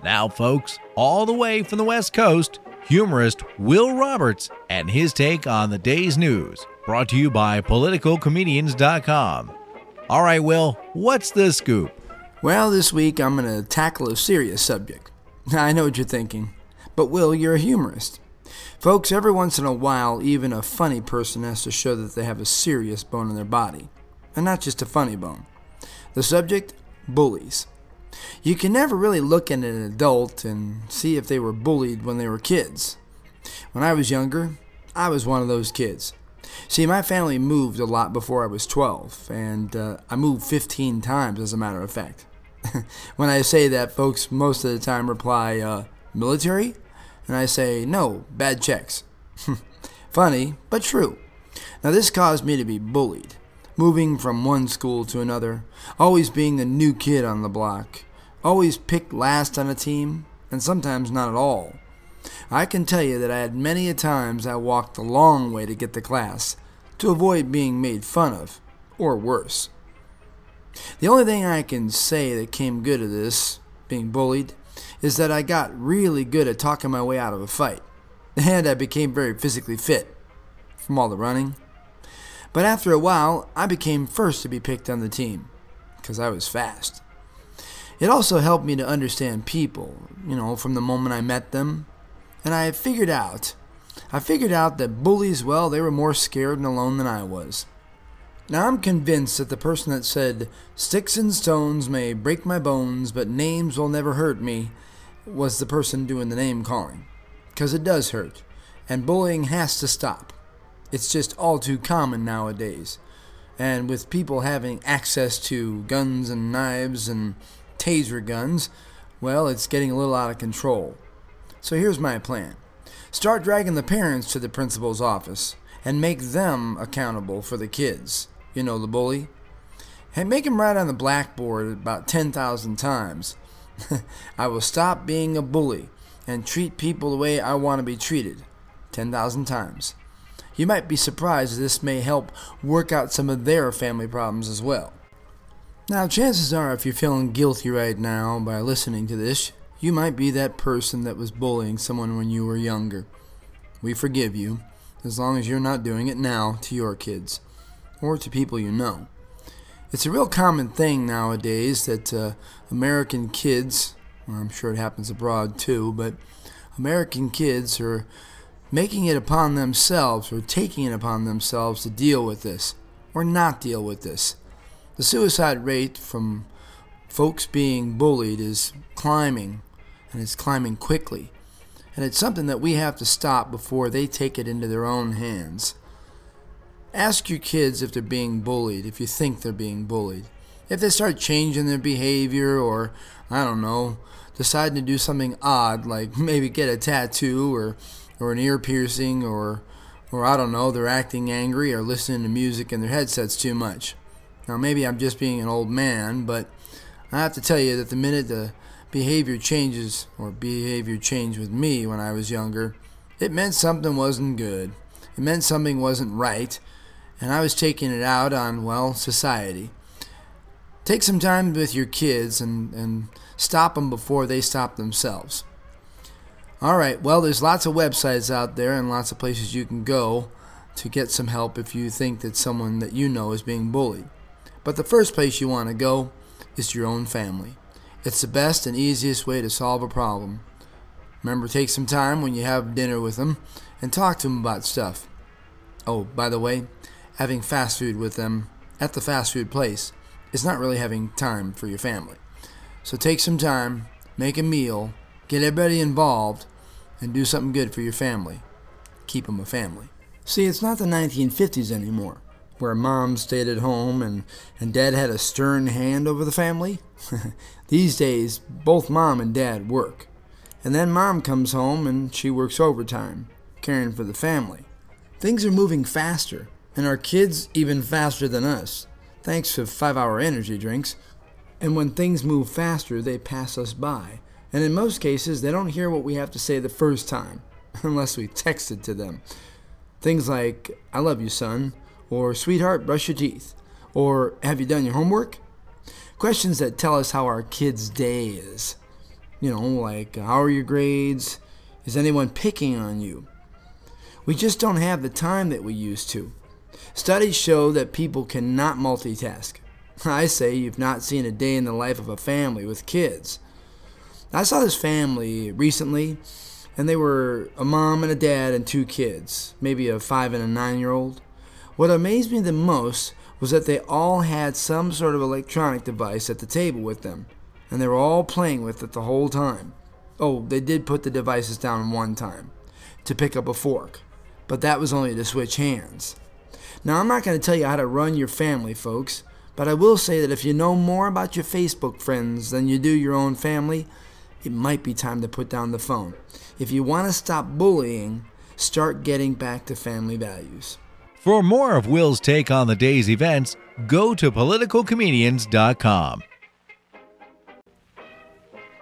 Now, folks, all the way from the West Coast, humorist Will Roberts and his take on the day's news, brought to you by politicalcomedians.com. All right, Will, what's the scoop? Well, this week I'm going to tackle a serious subject. I know what you're thinking, but Will, you're a humorist. Folks, every once in a while, even a funny person has to show that they have a serious bone in their body, and not just a funny bone. The subject? Bullies. You can never really look at an adult and see if they were bullied when they were kids. When I was younger, I was one of those kids. See, my family moved a lot before I was 12, and I moved 15 times, as a matter of fact. When I say that, folks most of the time reply, military? And I say, no, bad checks. Funny, but true. Now, this caused me to be bullied, moving from one school to another, always being the new kid on the block, always picked last on a team, and sometimes not at all. I can tell you that I had many a times I walked a long way to get to class to avoid being made fun of, or worse. The only thing I can say that came good of this, being bullied, is that I got really good at talking my way out of a fight, and I became very physically fit from all the running. But after a while, I became first to be picked on the team, because I was fast. It also helped me to understand people, from the moment I met them. And I figured out that bullies, well, they were more scared and alone than I was. Now, I'm convinced that the person that said, "Sticks and stones may break my bones, but names will never hurt me," was the person doing the name calling. Because it does hurt, and bullying has to stop. It's just all too common nowadays. And with people having access to guns and knives and taser guns, well, it's getting a little out of control. So here's my plan. Start dragging the parents to the principal's office and make them accountable for the kids. The bully. And make them write on the blackboard about 10,000 times. I will stop being a bully and treat people the way I want to be treated. 10,000 times. You might be surprised this may help work out some of their family problems as well. Now, chances are, if you're feeling guilty right now by listening to this, you might be that person that was bullying someone when you were younger. We forgive you, as long as you're not doing it now to your kids, or to people you know. It's a real common thing nowadays that American kids, well, I'm sure it happens abroad too, but American kids are making it upon themselves, or taking it upon themselves to deal with this, or not deal with this. The suicide rate from folks being bullied is climbing, and it's climbing quickly. And it's something that we have to stop before they take it into their own hands. Ask your kids if they're being bullied, if you think they're being bullied. If they start changing their behavior, or, deciding to do something odd, like maybe get a tattoo, or an ear piercing, or they're acting angry, or listening to music in their headsets too much. Now, maybe I'm just being an old man, but I have to tell you that the minute the behavior changes, or behavior changed with me when I was younger, it meant something wasn't good. It meant something wasn't right, and I was taking it out on, society. Take some time with your kids and stop them before they stop themselves. All right, well, there's lots of websites out there and lots of places you can go to get some help if you think that someone that you know is being bullied. But the first place you want to go is to your own family. It's the best and easiest way to solve a problem. Remember, take some time when you have dinner with them and talk to them about stuff. Oh, by the way, having fast food with them at the fast food place is not really having time for your family. So take some time, make a meal, get everybody involved, and do something good for your family. Keep them a family. See, it's not the 1950s anymore, where mom stayed at home and dad had a stern hand over the family. These days, both mom and dad work. And then mom comes home and she works overtime, caring for the family. Things are moving faster, and our kids even faster than us, thanks to 5-hour energy drinks. And when things move faster, they pass us by. And in most cases, they don't hear what we have to say the first time, unless we text it to them. Things like, "I love you, son," or "Sweetheart, brush your teeth," or "Have you done your homework?" Questions that tell us how our kid's day is. Like, how are your grades? Is anyone picking on you? We just don't have the time that we used to. Studies show that people cannot multitask. I say you've not seen a day in the life of a family with kids. I saw this family recently, and they were a mom and a dad and 2 kids, maybe a 5 and a 9-year-old. What amazed me the most was that they all had some sort of electronic device at the table with them, and they were all playing with it the whole time. Oh, they did put the devices down one time to pick up a fork, but that was only to switch hands. Now, I'm not going to tell you how to run your family, folks, but I will say that if you know more about your Facebook friends than you do your own family, it might be time to put down the phone. If you want to stop bullying, start getting back to family values. For more of Will's take on the day's events, go to politicalcomedians.com.